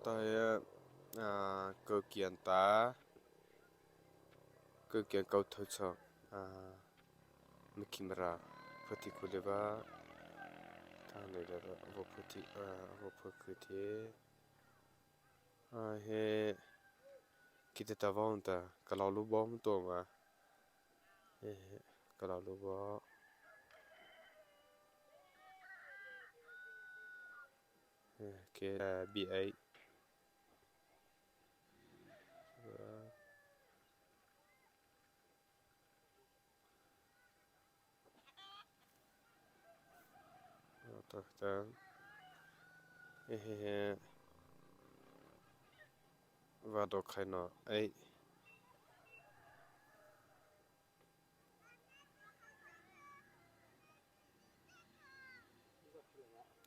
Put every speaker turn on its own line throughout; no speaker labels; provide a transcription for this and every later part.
tại cơ kiện ta cơ kiện cầu thôi cho mình kim ra phát đi cô đeva thằng này là vô phát đi vô phát cái thế he kita ta vong ta kalau lu bom tu mà he kalau lu bom cái BA tak tak he và đồ khai nó ấy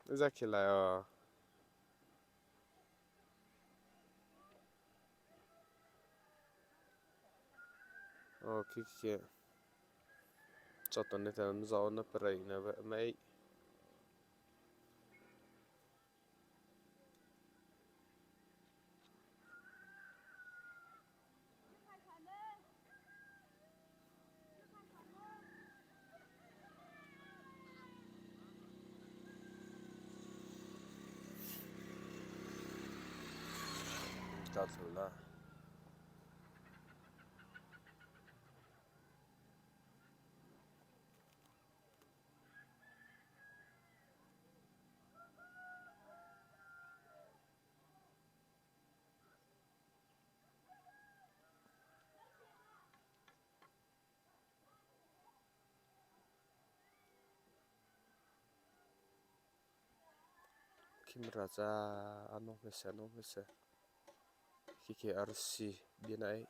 ra khi lại cái cho tụi nó làm gió nó bể nó vậy mấy cho thử là kim ra ra ano phải sẽ cái RC biến ấy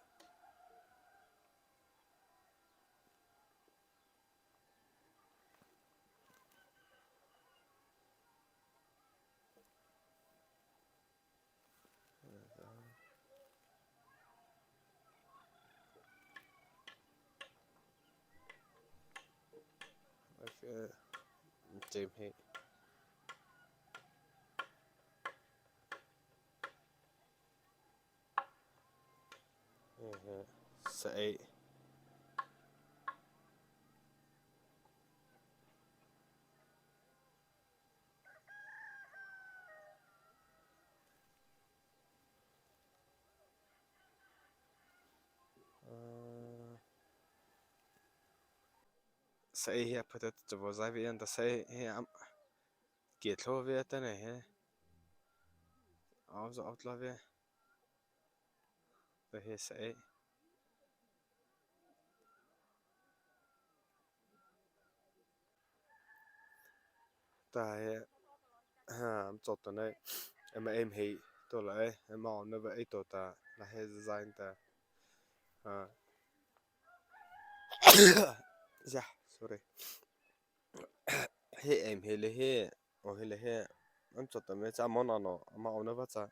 James hay sẽ he phải cho vào giải viên ta sẽ he kiệt lo về ta này he áo gió lo về ta he sẽ ta he chọn tụi này em hay tôi lại em mong nó vậy tụi ta là he design ta dạ sorry he em hay là he hay là he em chọn tụi mấy cha món nào nó mà ông nó vậy cha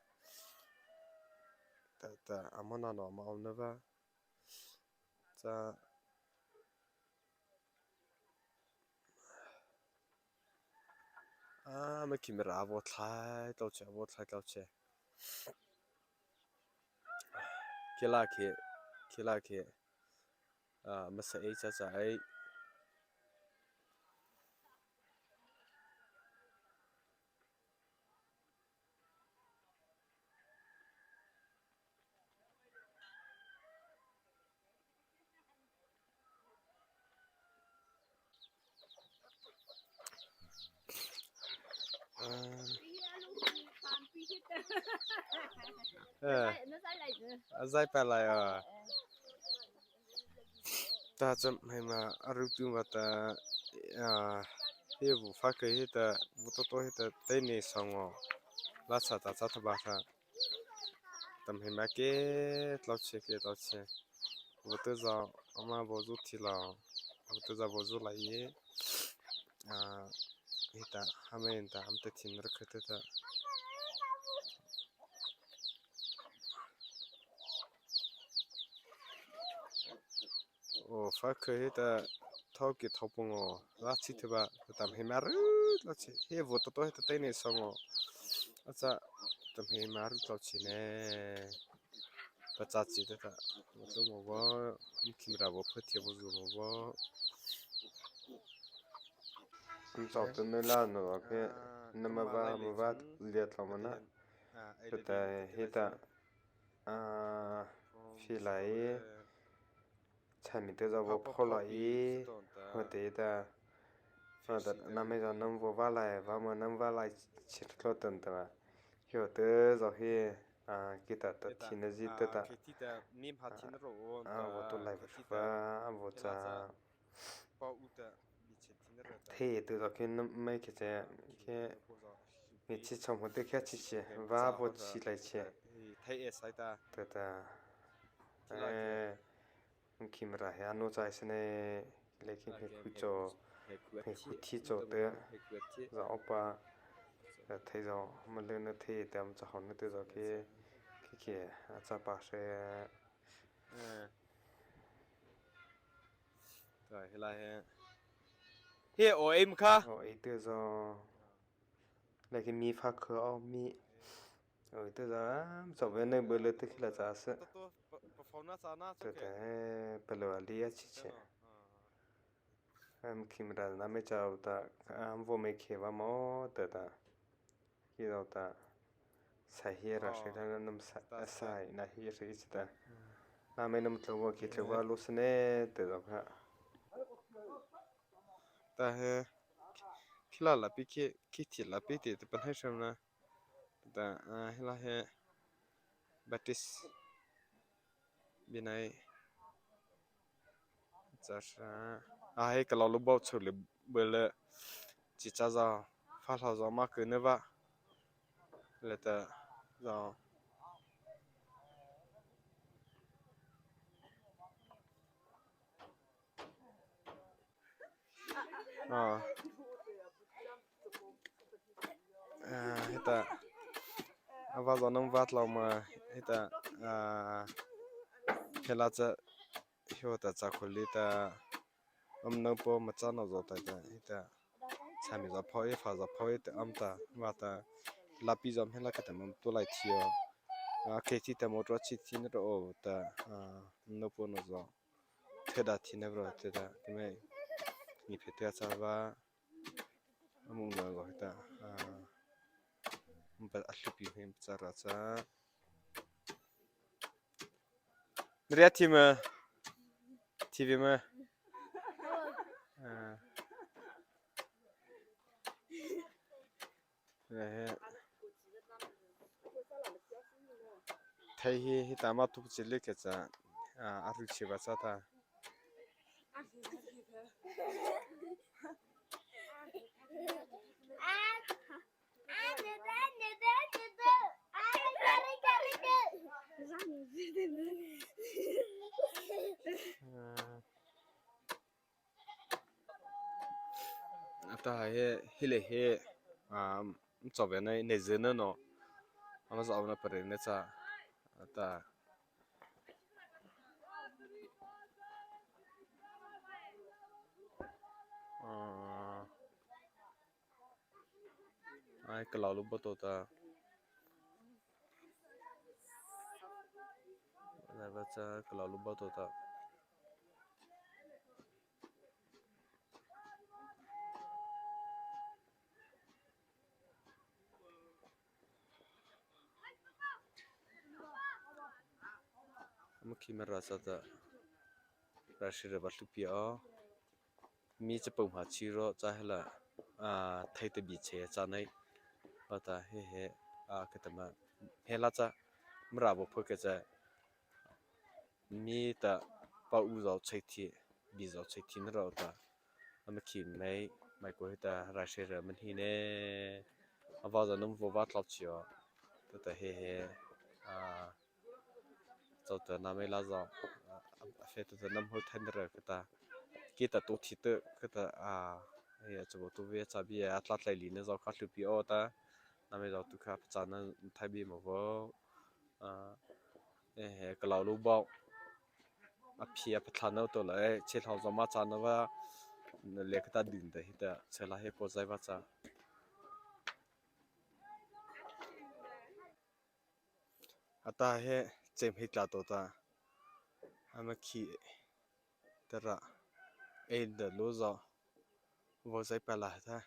ta món nào nó mà ông nó vậy cha mà kim ra vô thay tao chơi kia là mà sẽ cha chạy giải phải lại ta chậm hay mà aru tu mà ta he vụ phát cái ta vụ to ta tên này xong rồi lá chả ta chả thà bà ta tầm hay mà cái tao chơi vụ tới giờ mà vụ rút thì là vụ tới giờ vụ rút lại ye ta hame ta am ta tin rakha ta phát cái ta thao cái thao bông lá chỉ thà tầm hay mà rút lá chỉ he vụ to ta tên này xong rồi acha tầm hay mà rút tàu chỉ nè bắt chặt chỉ đó ta một số một vó khi mà vào phơi thiệp vào dùng một vó
chọn từ nơi là nó cái nằm mà va liệt lòng mà nó rồi tại hiện tại phi lại chả mình tự do vô phô lại hồi thế ta rồi năm bây giờ năm vô va lại và mà năm va lại chỉ lo tuần ta hiểu tới rồi khi kita ta thì nó gì tới ta vô tôi lại và vô cha thế từ đó cái mấy cái mình chỉ trong một cái chỉ chế và vô chỉ lại chế tới ta khi mà ra nó chạy xe này lấy cái khu cho cái khu thi cho tới rồi oppa thấy rồi mà lên nó thì tạm cho họ nó tới rồi cái cho bà sẽ
rồi lại he ô em kha
ấy tới rồi lấy cái mi pha khờ mi tới rồi cho bên này bơi lên tới khi là giá sẽ tới thế bơi lên đi chỉ chế khi mà ra nó mới chào ta vô mấy khi vào mỏ tới ta khi đâu ta sai ra sẽ là nằm sai na hi sẽ ít ta na mấy nằm lâu cái lâu vào lúc này tới đó ha
ta he khi là bị cái thiệt là bị thì bên hay xem na ta là he batis bên này giờ sa hay cái lò lúa bao处理bơi了chỉ cho ra phát thảo ra mà cứ nữa vậy là ta rồi hita vào giờ nông vắt lâu mà hita hela cha hiểu ta cha kholi ta nông po mà cha nó rồi ta hita cha mi ra phơi pha ra phơi ta ta và ta lapi jam hela ka ta mum to lai thio ke ti ta motor chi tin ro ta nông po nó rồi thế đã thì nó rồi thế đã thì mày nghĩ phải theo cha và mong ngờ gọi ta but aslupi hem tsara tsa Nriati ma TV ma thai hi ta ma tu chile ke cha aru chi ba cha ta ta he le he cho về này này dân nó mà dạo nó phải nên cha ta ai cái lão lúc bắt đầu ta này bắt cha cái lão lúc bắt đầu ta mà khi mà ra sa ta ra sẽ ra bắt lúc bia miจะปุ่มหาชีโร่จะให้ละไทยตะบีเชจะในว่าแต่เฮก็แต่มาเฮละจะมราบพวกก็จะมีแต่ป้าอูเราใช้ที่บีเราใช้ที่นั่นเราแต่มันขีดไม่ก็ให้แต่ราชเรมันที่เนี่ยว่าจะนุ่มวัววัดเราเชียวแต่เจ้าแต่น้ำไม่ละจะเฟตแต่น้ำหัวทันเรก็แต่kita tu thite kita ya chbo tu ve cha bi atlat lai li ne zo kha lu pi o ta na me zo tu kha cha na thai bi mo vo ka lao lu bao a phi a phla no to la che thau zo ma cha na wa le ka ta din da hi ta chela he ko zai wa cha आता हे GeM हिटला तोता हम खी तेरा ए the लोजा वो से पहला था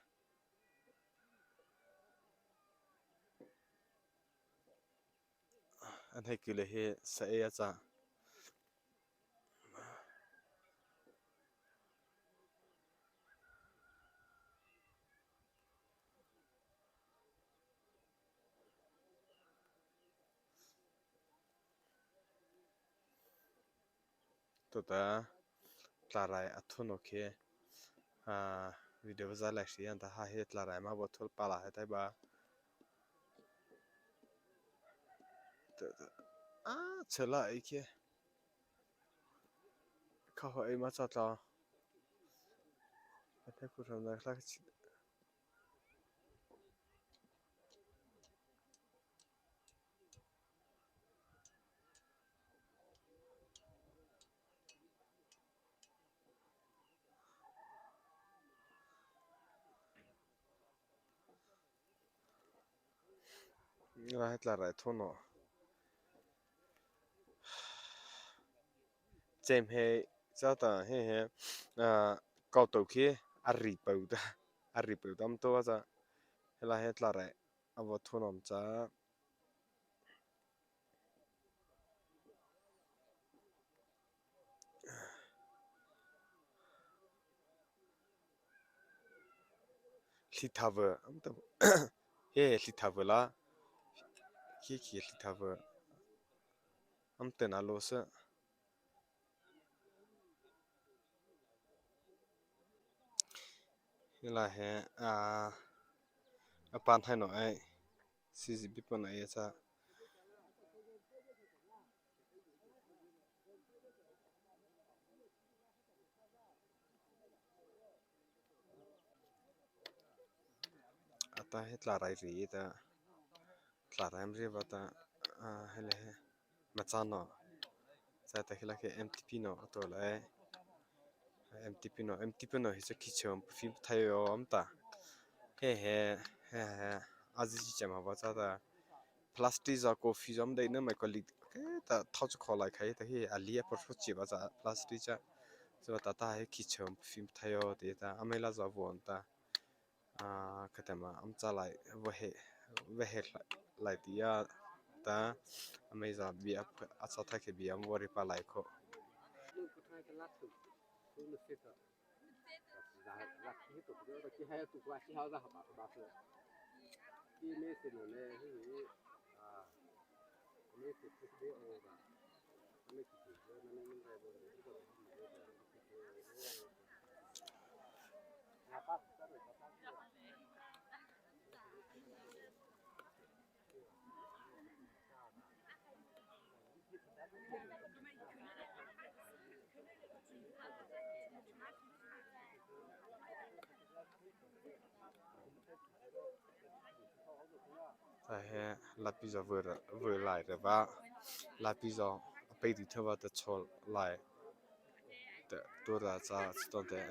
anh hay kêu là he sẽ ra tụi ta là lại ở thôn ok video ra lại thì anh ta hay hết là lại mà bắt thôn pa lại tại ba trở lại kia không phải mà sao ta anh thấy cũng không được là hết là lại thôn nó James he sao ta he cầu tàu kia arribeu đam to ra là hết là lại à bắt thôn ông cha li thave am ta he li thave la ki li thave am tên alo sa là he pan hai nó ai CCB pan ai cha ata hết là rai ri ta là ram ri va ta hele ma cha no sa ta hila ke MTP no to lai MTP no hi sa ki chom phim thai yo am ta he azi chi chama ba cha ta plastic za coffee jam dai na mai ko li ta thau chu kholai khai ta hi alia por chi ba cha plastic cha so ta ta he ki chom phim thai yo te ta amela za von ta katama am cha lai ve he lai dia ta ameza bi acha tha ke bi am wori pa lai kho he la pizza vừa lại rồi và la pizza bây giờ thưa vào the chol lại the tôi ra cha stone the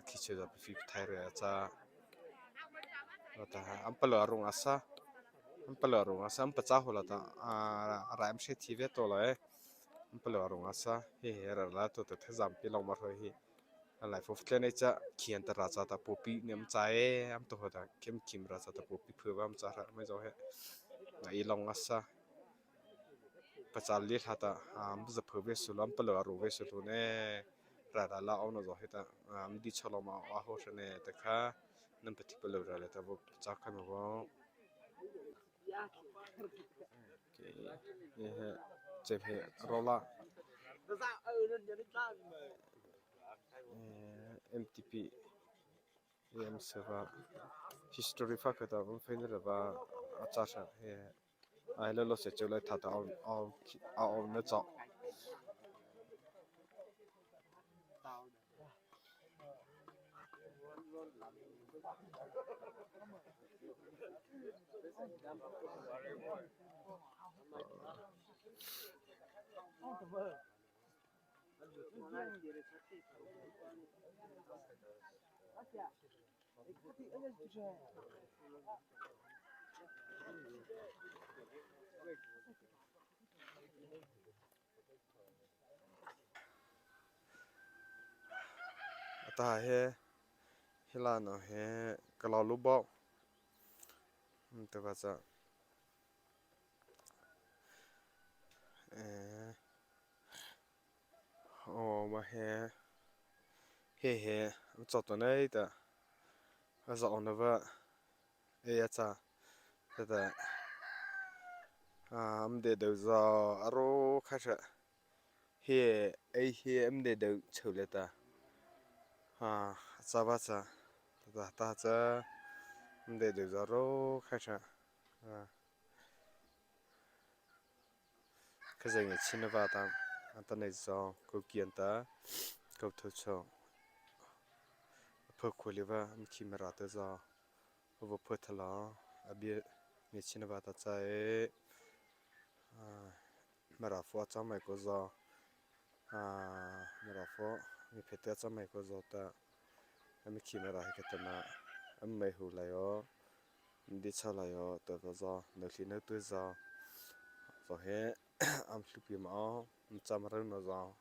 khi chơi được phi thay rồi cha và ta am palo rung asa am pacha hola ta ram she thi ve to lai am palo rung asa he ra la to the jam pi long ma hi lại phục lên đây cha khiên ta ra cha ta popi nem chai am to hoda kim ra cha ta popi phơ am cha ra mai zo he ngai long asa pachal li thata am za phơ ve su lam palo ro ve su tu ne ra la au no zo he ta am di chalo ma a ho ne ta kha nam pati palo ra la ta bo cha kha ma bo ye he che he rola MTP em server history fa ka ta bon fain ra ba acha sha he ai lo se chulai tha ta au na cha ta he hila no he kalau lubok untuk baca oh mà he cho tụi này ta dọn nó vợ ấy cha thế ta để đầu giờ aro khai sẽ he ấy he để đầu chịu lệ ta cha ba cha ta cha để đầu giờ aro khai sẽ cái gì người xin nó vào ta ta này giờ câu kiện ta câu thâu cho phơi khô liva khi mà ra tới giờ vô phơi thà là bia người xin nó vào ta chạy mà ra phô cho mày có giờ mà ra phô người phải tới cho mày có giờ ta em khi mà ra cái tầm mà em mày hù lại ó đi sau lại ó tới vào giờ nếu khi nếu tới giờ rồi hết em chụp phim ó em chăm rồi nó giờ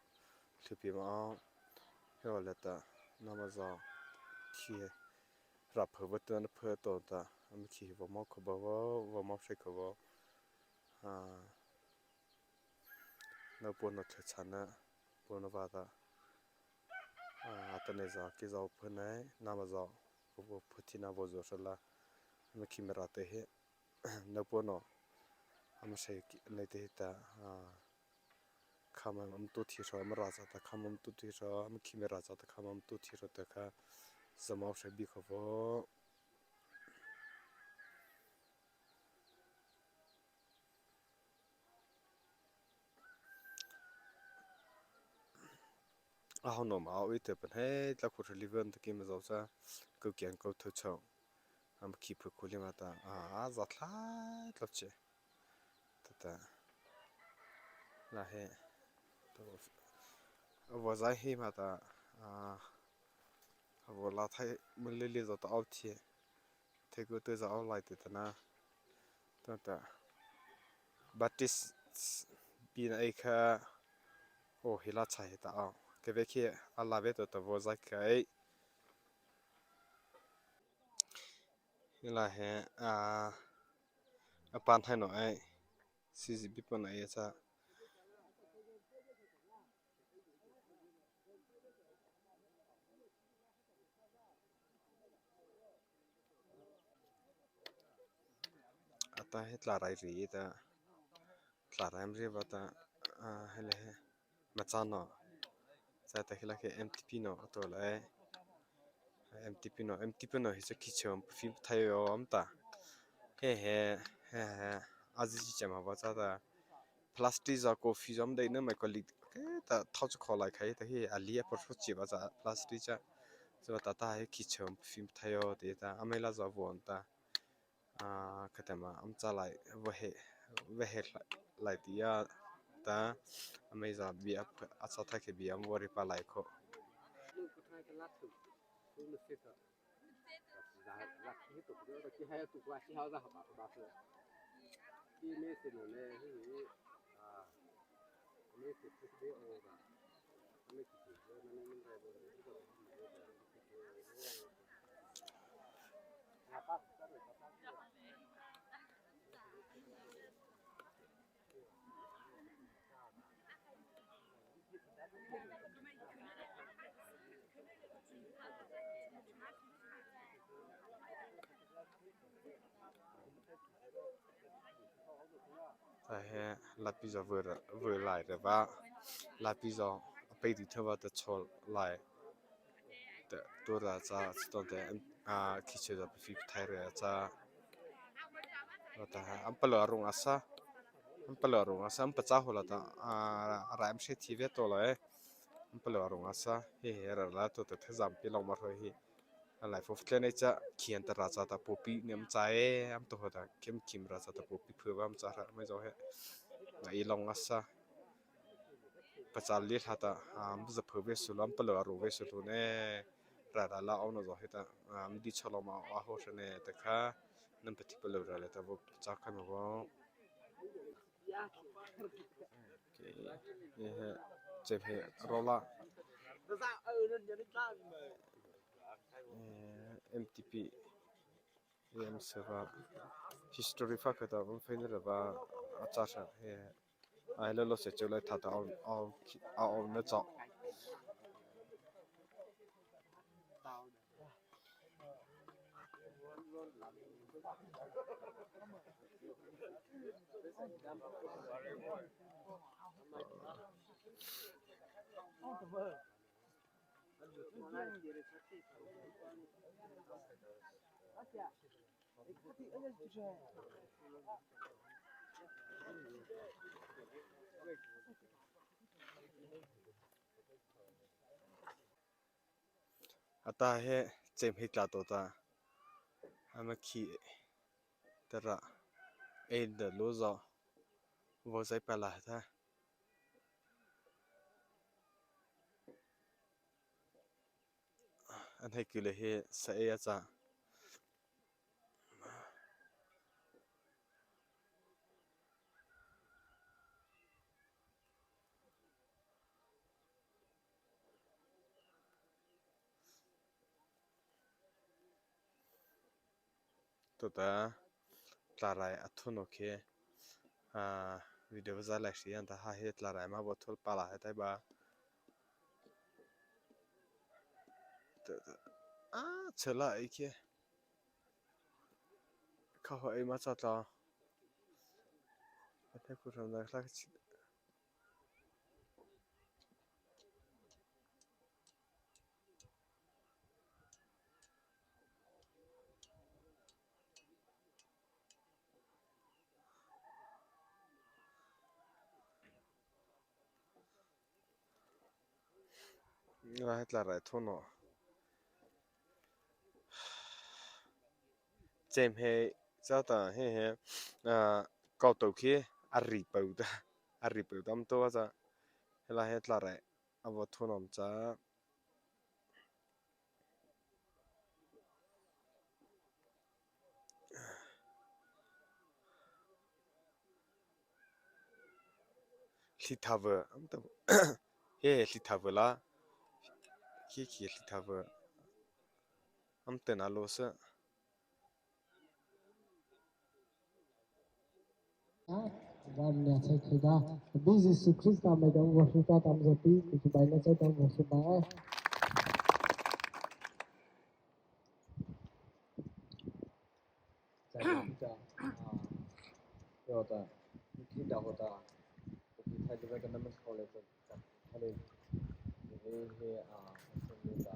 chụp phim ó cái gọi là ta nó giờ khiรับเพื่อว่าตัวนั้นเพื่อตัวตาไม่คิดว่ามอกเขาบอกว่ามอกใช่เขาบอกเราปนเราเฉยชันนะปนว่าตาตอนนี้จะกี่จะเพื่อนไหนน้ำจะก็บอกเพื่อที่น้ำจะสุดละไม่คิดไม่รัดเหตุเราปนเราไม่ใช่ในที่ตาคำมันตัวที่เราไม่รัดแต่คำมันตัวที่เราไม่คิดไม่รัดแต่คำมันตัวที่เราแต่ค่ะสมองใช้บีเขาบอก nó mà ở đây bên hết là khu live vẫn thì mà giáo sa câu chuyện câu thơ chồng keep khu live mà ta rất là chết ta là hệ vừa giải hi mà ta vừa là thấy mình lấy rồi ta out thì thấy cái từ giờ out lại thì ta na ta Baptist bin ai kha hi la chai ta cái việc kia Allah biết ta vừa giải cái là hệ pan hay nói CCP pan ấy cha ta hết là rai ri ta là ram ri va ta hele mà cha nó cha ta hela cái MTP nó to lại MTP nó hi sẽ kichom phim thay om ta he azi chi chama va cha ta plastic za coffee jam dei na mai colleague cái ta thau chu kholai khai ta hi alia por chi va cha plastic cha so ta hi kichom phim thay te ta amela za von ta cái thằng mà ông cha lại về hệ lại thì ta bây giờ bị áp sao thay cái bị ông vô đi pa lại khó là bây giờ vừa lại rồi và là bây giờ bây giờ thưa vào cho lại tôi là cha tôi để khi chơi được phim thay rồi cha và ta ông phải là rong asa ông phải là rong asa ông phải cha hồ là ta ra em sẽ thi về tôi lại ông phải là rong asa he là tôi thấy giảm bị lòng mà thôi lại phục lên ấy cha khiên ta ra ta popi niệm trái em tôi hồi ta kiếm kim ra ta popi phơi em cha ra mấy giờ hết lại lòng asaปัจจัยลิขตามันจะเพิ่มเวสุลัมเปลือกรูเวสุลุเน่ระดับละเอาหน่อยจะเห็นตามันดิฉันลองมาอาหัวเช่นเนี่ยแต่ค่ะนั่นเป็นที่เปลือกอะไรแต่ว่าจากกันมาว่า ये है जब है रोला MTP em server history fa ka da bun fain ra ba acha sha he ai lo se chole tha ta au na cha ata he chem hi tla to ta ama khi tara e de lo za wo zai pa la ta an hai kile he sa e cha to ta tla rai athu no ke a video za la shi an ta ha he tla rai ma bo thol pa la ha tai ba a chela ai ke kha ho ai ma cha ta ate ku ram da kla chi nga he tla rai thu no chem he cha ta he a kau to ke a ri pau da a ri pau dam to cha hela he tla rai abo thu nom cha li tha ve am to he li tha ve la ki li tha ve am te na lo sa
Vam nhà chạy khi đó busy sự Krista mày đâu vào chúng ta tạm giờ tí thì bài nó chạy đâu vào số ba chạy đi ta rồi ta khi đâu ta thì thay vì cái năm college ta thay vì he xong rồi ta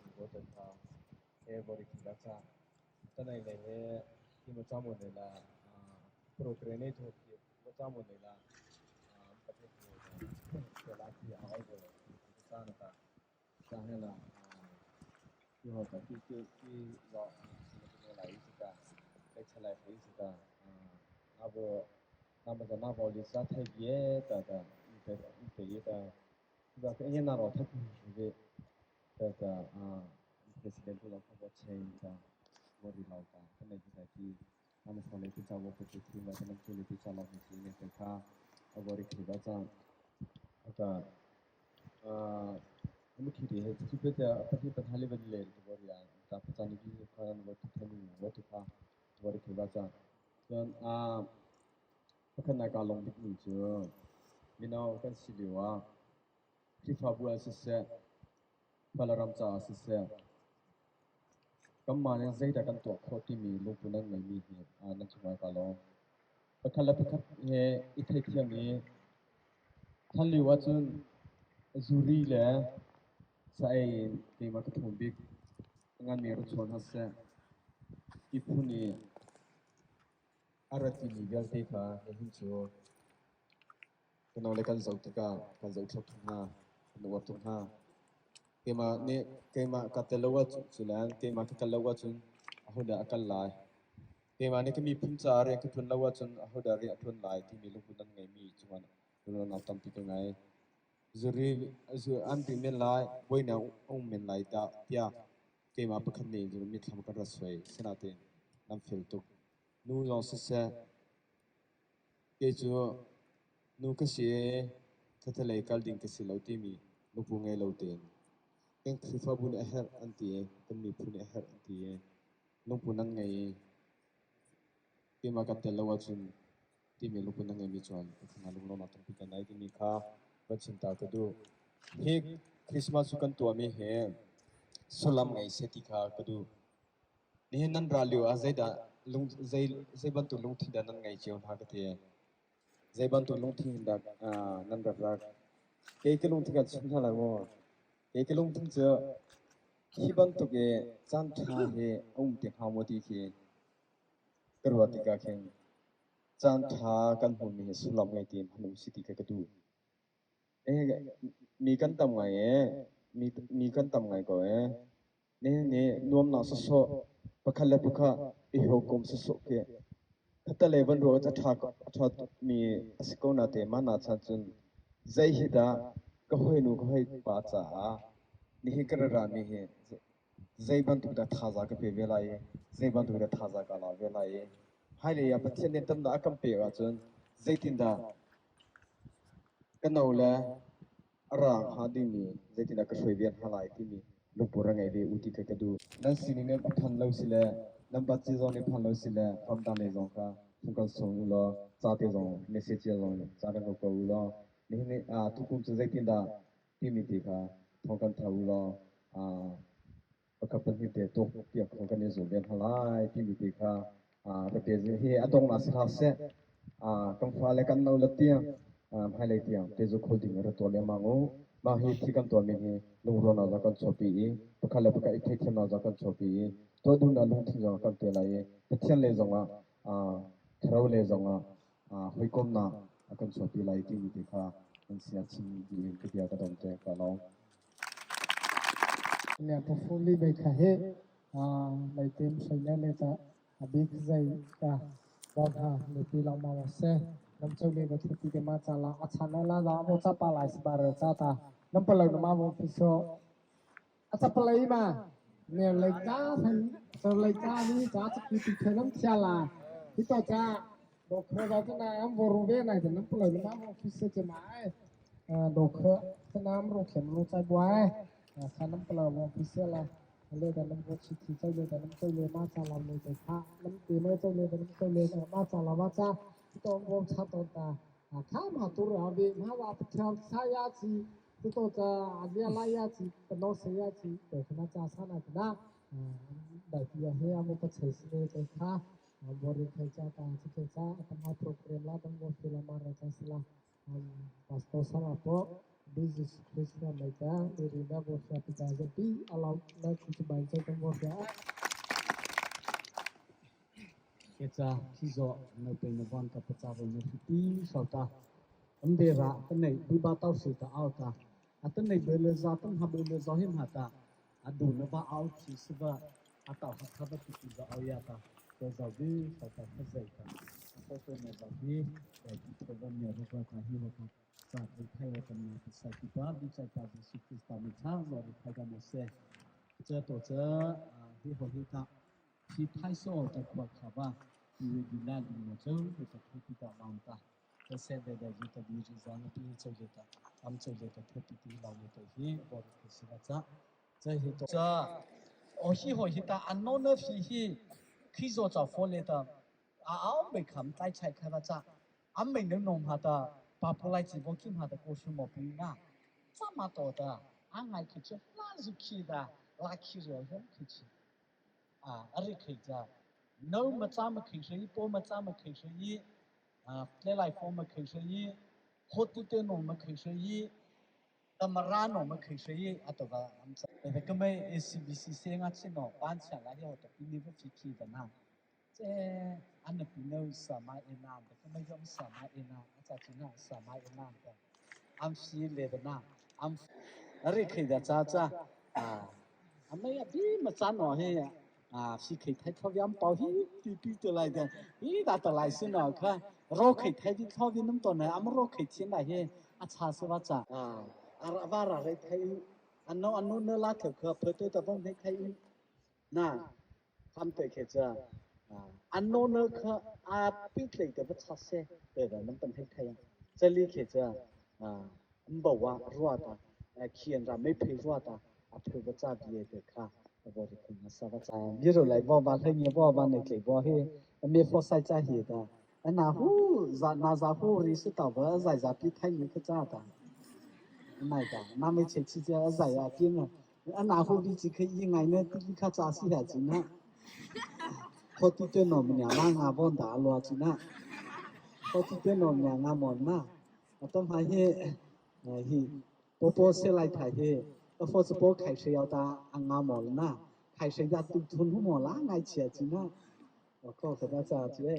mình có thể he body khi đó ta cái này này he khi mà trong một này là procrastinate thôi mà trong một này là cái là khi áo rồi ta là ta ta hay là nhưng mà cái rõ cái này là cái trở lại cái sự ta abo nama da nama oli sa thay ye ta ta cái ta và cái nhân nào thay cái ta ta president của chúng ta change ta vừa đi lâu ta cái này thì nama sau này thì cháu vô cái thì mà cái năm sau này thì cháu làm cái gì cái khác vừa đi khi đó ta ta हम खिरी है तो फिर तो अपनी पढ़ाई बदले तो बोल यार ताकि जाने की कारण वो तो थे नहीं वो तो था वो एक बात तो pakan ka long dik ni chu minau kan siliwa fifa bua se balaram cha se kamane zaida kan to khoti mi lupunan mai mi hi nan chuma ka lo pakhala pakhat he ithai thiam ni thalli wa chun zuri le sai ke ma ka thum bik ngan mi ro chon ha se ipuni arati ni gal te kha hin chu kenal kan zau tika kan zau thok thuna nuwa thuna kema ne kema katelawa chulan kema katelawa chun ahoda akal lai kema ne kemi phuncha re ka thun lawa chun ahoda re athun lai ti mi lu bunan ngai mi chuan lo na tam ti ka ngai zuri zu an ti men lai boina ong men lai ta tia kema pakhan ne zu mi tham ka rasoi senate nam fel tu nu lo se ke chu นูก็เสียทะเลกัลดิงก็สิเราที่มีลูกปุ่งไงเราเต็นเป็นฟีฟ่าบุญเอเฮอร์อันที่เป็นมีปุ่นเอเฮอร์อันที่ลูกปุ่นนั่งไงที่มากัดเตลว่าจุนที่มีลูกปุ่นนั่งไงมีจวนขณะลูกน้องมาต้องพิจารณาที่มีค่าบัดชินตากระดูเฮกคริสต์มาสสุกันตัวมีเฮสลัมไงเสติค่ากระดูนี่นันราลิวอาใจดาลุงใจบันตุลุงที่ดานันไงเจียวนักเตะ zai bantu lung thi da nan da ra ke lung thi ga chhin la mo ke lung thi je khi bantu ke chan tha he te ha mo ti ki karwa ti ka khen chan tha kan hu mi sulam ngai tin hanum siti ka du e mi kan tam ngai mi kan tam ngai ko ne nuam na so pakhala pakha e ho kom so ke khata level ro cha tha mi asiko na te mana cha chun zai hida ka hoi nu ka hoi pa cha ni hi kar ra mi he zai ban tu da tha za ka pe ve lai zai ban tu da tha za ka la ve lai hai le ya pathian ne tam da akam pe ga chun zai tin da ka nau la ara ha ding ni zai tin da ka hoi ve ha lai ti mi lu pura ngai ve uti ka ka du nan sini ne pathan lo si le number 2 zone phan lo si le from ta ne zong ka thung ka song u lo cha te zong message zong cha da ko u lo ni ne tu kum chu zai tin da ti mi ti ka thong kan tha u lo ka pan hi te to piak thong kan ne zo ben halai ti mi ti ka ra te he atong na sa se kam fa le kan no la tia hai le tia te zo khol ding ra to le ma ngo ma hi thi kan to mi ni lung ro na za kan chopi pakhala pakha i the na za kan chopi to du na lung thi zo kan te lai pathian le zonga thrau le zonga hoi kom na akan chopi lai ti mi ti kha an sia chin di ke dia ka dom te ka lo
เนี่ยพอฟูลี่ไปขะเฮในเต็มใช้แล้วเลยจะบิ๊กใจกะบอกฮะในปีเรามาว่าเซ่น้ำเจ้าเลี้ยงที่ปีมาจากละอัชนาละละโมจับปลายสบาร์จ้าตาน้ำปลาหนูมาบอกพิโซอัชปลายมาเนี่ยเลยจ้าทันเลยจ้านี่จ้าจะกินที่เธอน้ำเชียละที่ต่อจ้าบอกเขาเราจะน้ำบรูเวนัยแต่น้ำปลาหนูมาบอกพิโซจะมาบอกเขาจะน้ำรูเข็มรูใจบัวข้าน้ำเปล่าวงพิเศษละเลยแต่น้ำวัชิตเจ้าเลยแต่น้ำเจ้าเลยมาจากเราเลยแต่ข้าน้ำตีเลยเจ้าเลยแต่น้ำเจ้าเลยมาจากเราว่าจ้าตัววงชาตัวตาข้ามาตัวเราดีมาว่าไปทำสายาจีตัวจะอาเดียลายาจีเป็นน้องเสียจีแต่ขณะจ้าสานาขณะได้ที่เฮียมุกเฉยเลยแต่ข้าบริเวณจ้าตาที่จ้าทำให้โปรแกรมละต้องวงฟิลามาราชสละปัสโตสมาโป This is Krishna Maita, Irina Bosha Pitazati, allow that to buy second Bosha. It's a Kizo, no pain of one Kapatava Nifty, Sota, Umbera, the name, Bubata Sita Alta, at the name Belezatan Habu Zohim Hata, Adunava out, Siva, Ata Hakavati, the Oyata, there's a view, Sota Hazeta, also Nazavi, like Provania, Hivaka. จากไปไทยกันมาสักกี่ปีจากการศึกษาในชาติเราไปกันมาเสียเจอตัวเจอที่หัวหิตาที่ไทยโซ่แต่กว่าข่าวว่าที่วิลาดีมาเจอที่จะพูดที่ตาลองตาจะเสด็จได้ยุติวิจิตรนั้นที่เจ้าเจ้าทำเจ้าเจ้าพูดที่เราอยู่ตัวที่บริสุทธิ์สิว่าจะเห็นตัวเจอโอ้ที่หัวหิตาอันโน้นที่ที่โซ่จะฟ้องเลยแต่เอาไม่คำใต้ใช้คำว่าจะอันไม่นึกนมหาตาปาปลายจีบกิมหาตะโกชุมปีน่ะสามาตัวตาอันไงคิดลาจุขีดาลาคิเรียลคิดอะไรคิดจ้าโน้มาจ้ามาคิดเลยปอมาจ้ามาคิดเลยเพลย์ไลฟ์ฟอร์มาคิดเลยโคติเตโนมาคิดเลยตามร้านโนมาคิดเลยอัตว่าแต่ก็ไม่ SCBC เสียงอัดเสียงปานเสียงอะไรหัวตะปีนี้ก็คิดนะเจ้อันนั้นเป็นเรื่องสมัยนานแต่ก็ไม่ยอมสมัยนานอาจารย์จีน่าสมัยนานกันอัมซีเลดน่าอัมอะไรคือจะจ้าอันไม่ดีมาจ้าหน่อยสิคือไทยเขาย้ำเป่าฮีปีตัวอะไรกันนี่ตาตัวอะไรสิหน่อยค่ะโรคไทยที่เขาวิ่งน้ำตัวไหนอัมโรคเชียงไหนเฮอาชาสวัสดิ์อะไรบ้าอะไรไทยอันโน้นเนื้อลาเถอะเพื่อตัวแต่ต้องไทยน่าทำตัวเขตจ้าอันโน้นคืออาพิเศษแต่ว่าชัดเจนแต่เรามันเป็นไทย这里可着บอกว่ารอดเขียนเราไม่เพรอดเพื่อว่าจะดีเด็กค่ะบริคุณมาสักจานยี่เราไหลบ่บ้านให้เงี้ยบ่บ้านในเกบ่ให้ไม่พอใส่ใจเหตุนาหูนาซาหูริสต่อว่าใจจะพิทัยนี่ก็จ้าไม่ได้น่าไม่เชื่อที่จะใจกินนาหูริจิคือยังไงเนี่ยที่ข้าจ้าสิเหตุนะพอที่เจ้าหนุ่มเนี่ยร่างอาบอนด่าลัวจินะพอที่เจ้าหนุ่มเนี่ยงามอนนะต้องให้ฮีโปโปเซไลไทยก็ฟอสโปไข่เชียวตาอังงามอนนะไข่เชียตุนทุนหัวล้างไงเชียจินะก็ขนาดจะเจ๊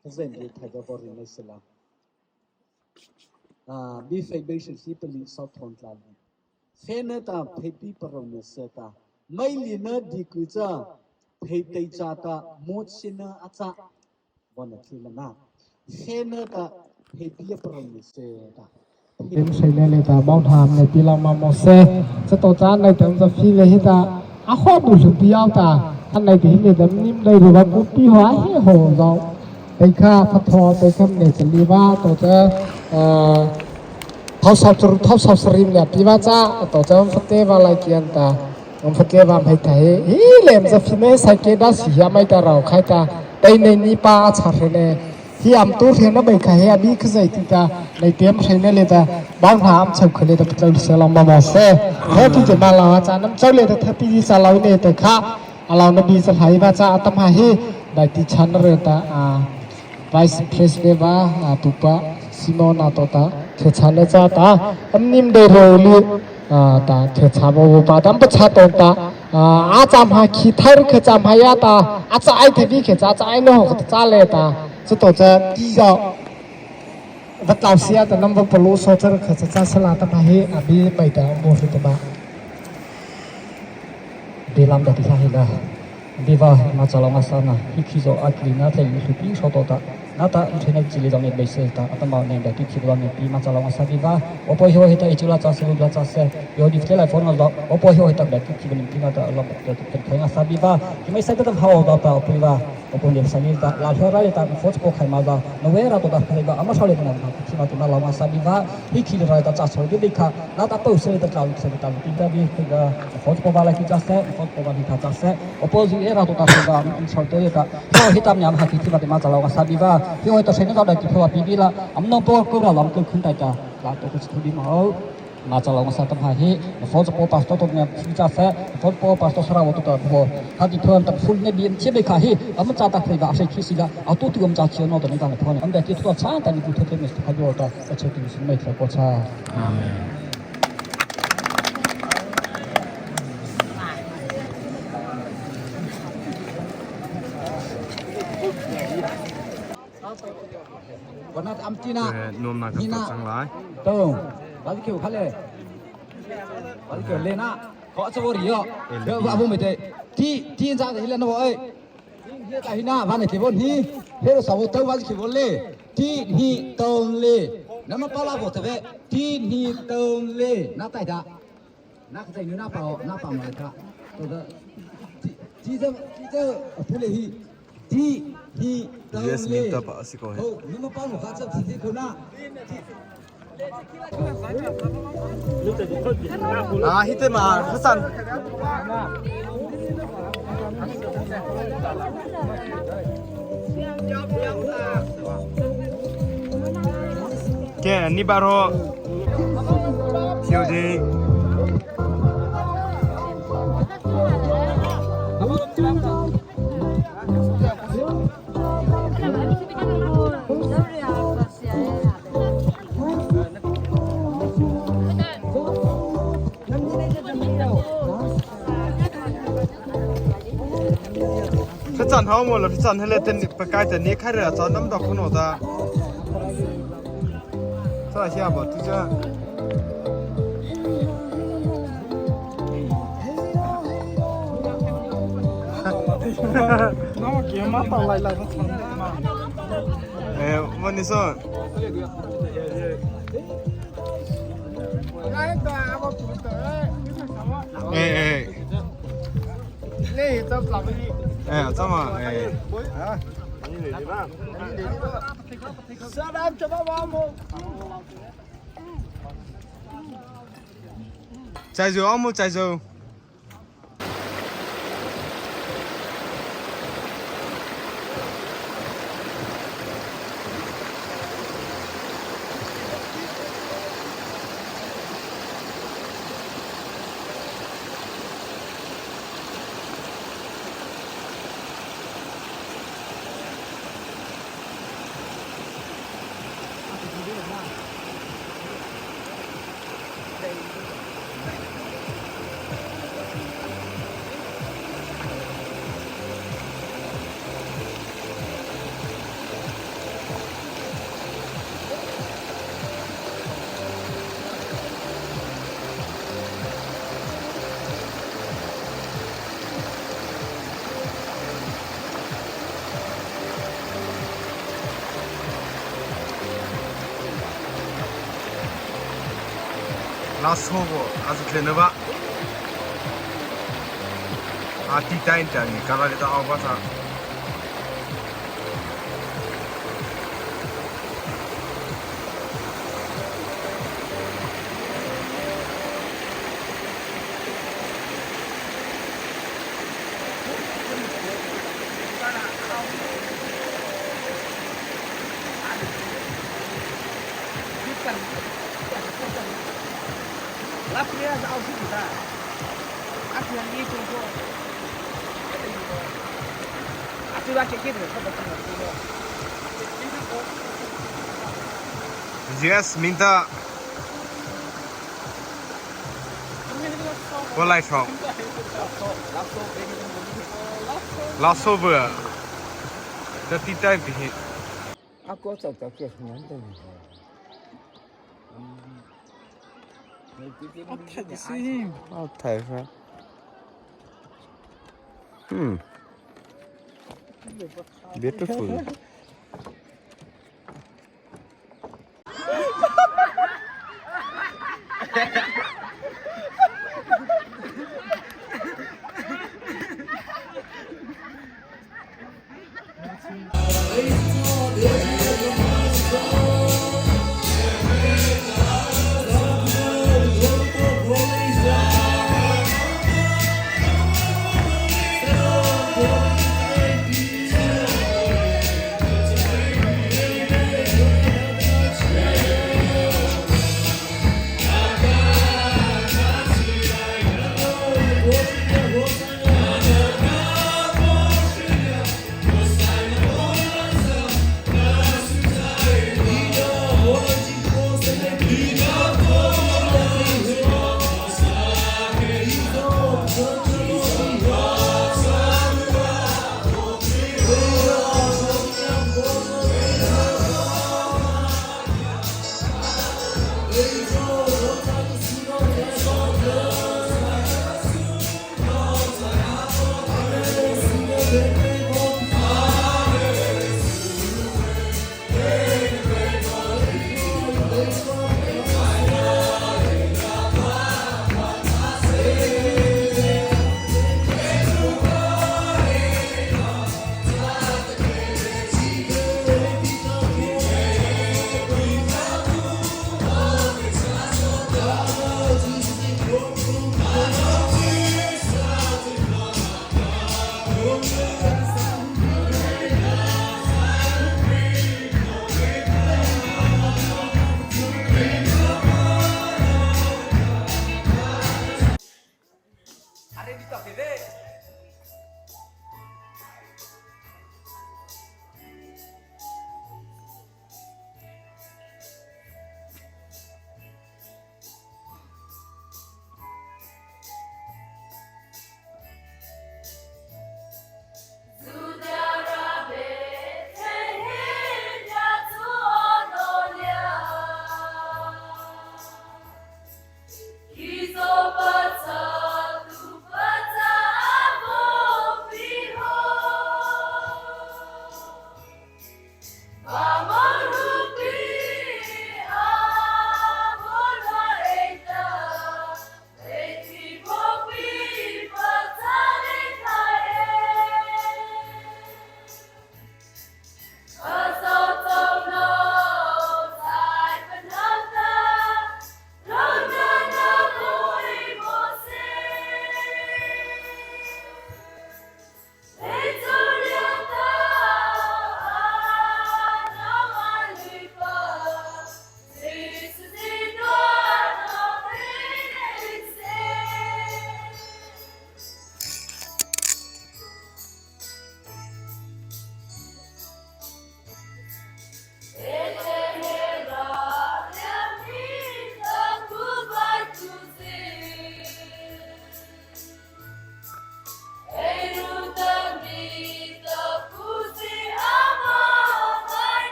ก็เส้นดีไทยจะบริไม่สละบีเฟย์เบสิที่เป็นลิซอฟทอนลาลีเฟนตาเพปีปรมเนสตาไม่ลีนดีกุจ้าเพติจาตาโมชินะอาจาวันที่ละนะเฟนตาเพปีปรมเนสตาEm xây lên là ta bao tham này pi lòng mà một xe sẽ tổ chức này tầm tập phi về ta khó đủ sự tiêu ta anh này thì này tầm nim đây rồi bạn cũng pi hóa hết hồ rồi đây kha phát thọ đây khăm này sẽ đi vào tổ chức thao sập srim là pi vào cha tổ chức phát tế vào lại kian ta ông phát tế vào hay thấy làm tập phi này sai cái đó xí à mấy ta rau khai ta đây này ni pa chả phải nàyที่อัมตูเทียนนั่นเป็นใครอันนี้คือใจที่ตาในเตรียมใช้เนี่ยเลยตาบ้านหามชาวคนเลยตาเจ้าเสลามาบอกเซ่เขาที่จะมาลาวอาจารย์น้ำเจ้าเลยตาทัพพีจะลาวเนี่ยแต่ข้าเรานบีจะหายว่าจะอัตมาให้ได้ที่ชั้นเรือตาVice President ว่าตุปะซิโมนาโตตาเทชั้นเลยจ้าตาอันนี้ไม่ได้รู้ตาเทชั้นบ่ปาดัมประชาตนตาอาจารย์หาขี้ไทยหรือขี้จำหายาตาอาจารย์ไอ้ที่พี่ขี้อาจารย์ไอ้โน่ก็จ้าเลยตาจะต่อจะที่จะวัดเหล่าเสียแต่น้ำวัดพลูโซเจอร์เขาจะจ้าสลาตมาให้อบีไปแต่โมฟิตบะดีลำดับที่ห้าหิละดีว่ามาจากลำมาสานะที่คิดว่าอักลีน่าจะอยู่ที่ปีชอตตาน่าจะที่ในจิลิดองเงินใบเสตาอัตมาเนี่ยแบบที่คิดว่าเนี่ยปีมาจากลำมาสาดีว่าโอปอยหัวหิตาอิจุลาจ้าเซลุลาจ้าเซยอดีที่ไลฟ์โฟนเราโอปอยหัวหิตาแบบที่คิดว่าเนี่ยปีน่าจะลำแบบเป็นใครมาสาดีว่าที่ไม่ใช่ก็ต้องหาโอตาโอปอยว่าOpun dia sani tak lahir raya tak foto kok khai maza nawera to tak khai ba ama sole na ki ma tu na lama sabi ba hiki raya ta chas hoi dikha na ta to se ta klau se ta pinta bi ga foto ko bala ki chase foto ko bala ki chase opozi era to ta ga in solte ta ho hitam nyam haki ki ba ma chala ga sabi ba ki hoi ta se na ta ki phwa pi bi la amno to ko la lam ko khun ta ta la to ko chu di maมาจากเรามาสัตว์มาให้ฟอสโปปัสโตตัวเนี่ยที่จะเสฟอสโปปัสโตสระวัตถุตัวหัวถ้าที่เพิ่มตัดฟุลเนี่ยบีนเชื่อไปค่ะให้มันจะตัดไปแบบใช้ขี้สิละเอาตัวที่มันจะเชื่อโน่ตัวนี้กันเลยพอเนี่ยอันเดียวที่ตัวช้าแต่นี่ตัวเทปเนี่ยสุดท้ายโยตัวก็เชื่อที่สุดไม่ใช่ก็ช้าวันนั้นอัมจีน่านมนากับตัวจังไรตัววันที่เกี่ยวข้าเลยวันที่เกี่ยวเลยนะเขาจะบริโภคเดี๋ยวว่าผมไม่ได้ที่จ้างแต่ที่เล่นนะบอกเอ้ยที่แต่ที่หน้าวันไหนที่บนที่เฮ้ยสาวตัววันที่บนเลยที่นี่ตรงเลยน้ำมันปลาบดแต่ที่นี่ตรงเลยน้าแต่จ้ะน้าใจเนื้อหน้าเปล่ามาจ้ะตัวที่เจ้าพูดเลยที่นี่ตรงเลยโอ้น้ำมันปลาหมดข้าจะที่คนหน้า히트 마 흑산 걔 니 바로 시오지พิจันเขาหมดแล้วพิจันให้เลยเต็นประกายแต่นี้แค่เรือจอน้ำดอกขนมตาสลายเชียบที่จะน้องเกี่ยวมาต่อไรก็ทำมาวันนี้ส่วนนี่จะปรับไปนี่这么
在走阿木在走。拉错过，还是真的吧？啊，地带一点，你刚才的奥巴桑。
Latvia is also that. Latvia need to go. After that, you get it.
Yes, minta. 我来唱。拉索不？这地带比。
Aku tak tak kes nyantai.
I'll take her. Beautiful.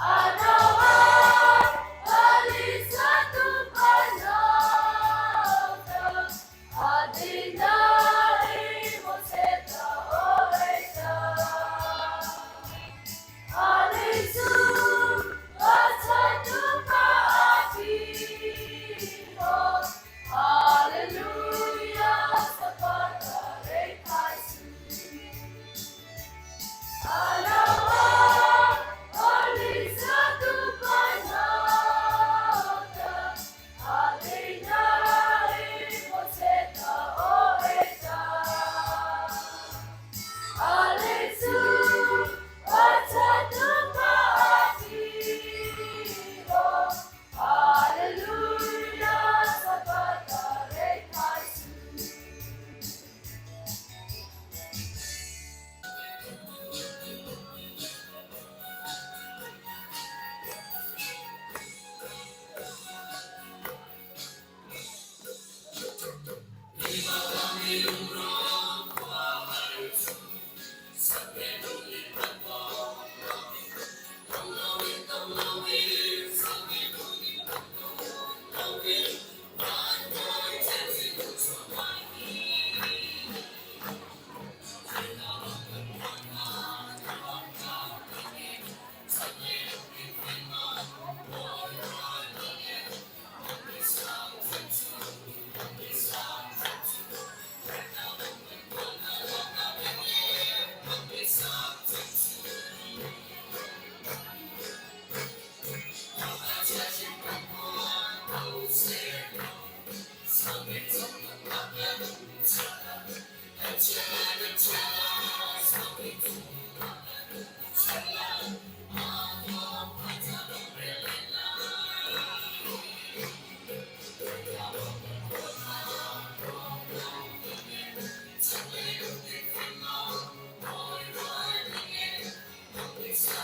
Anna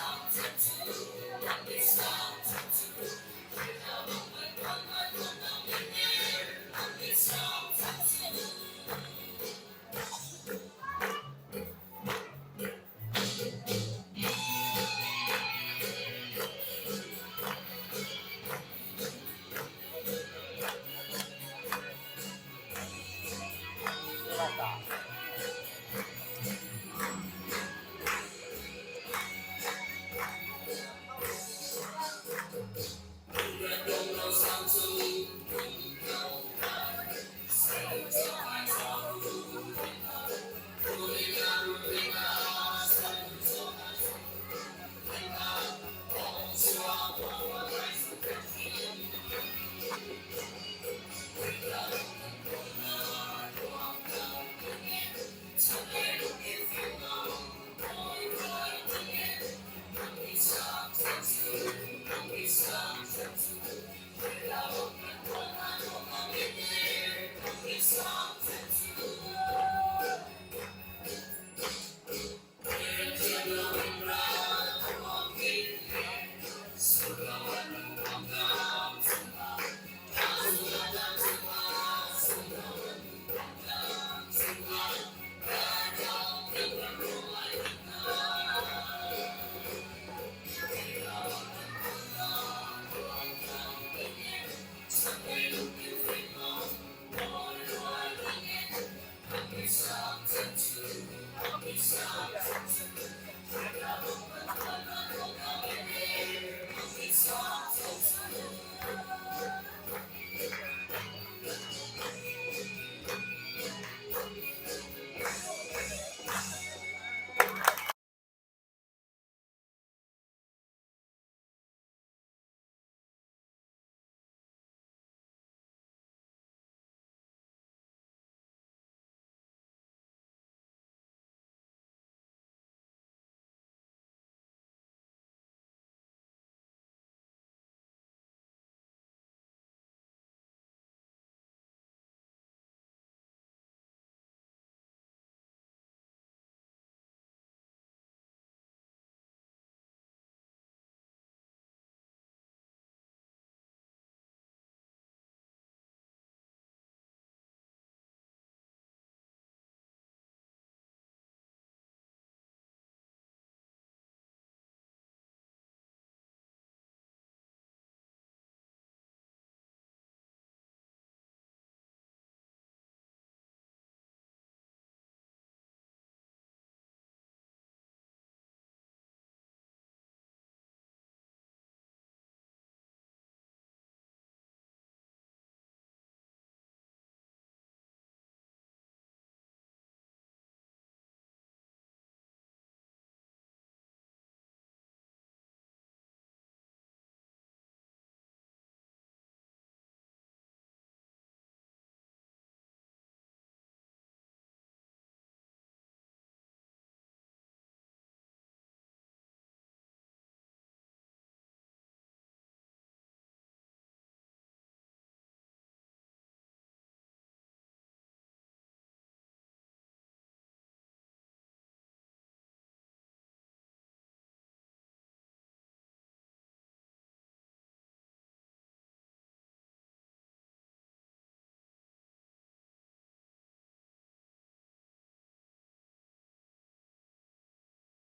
Don't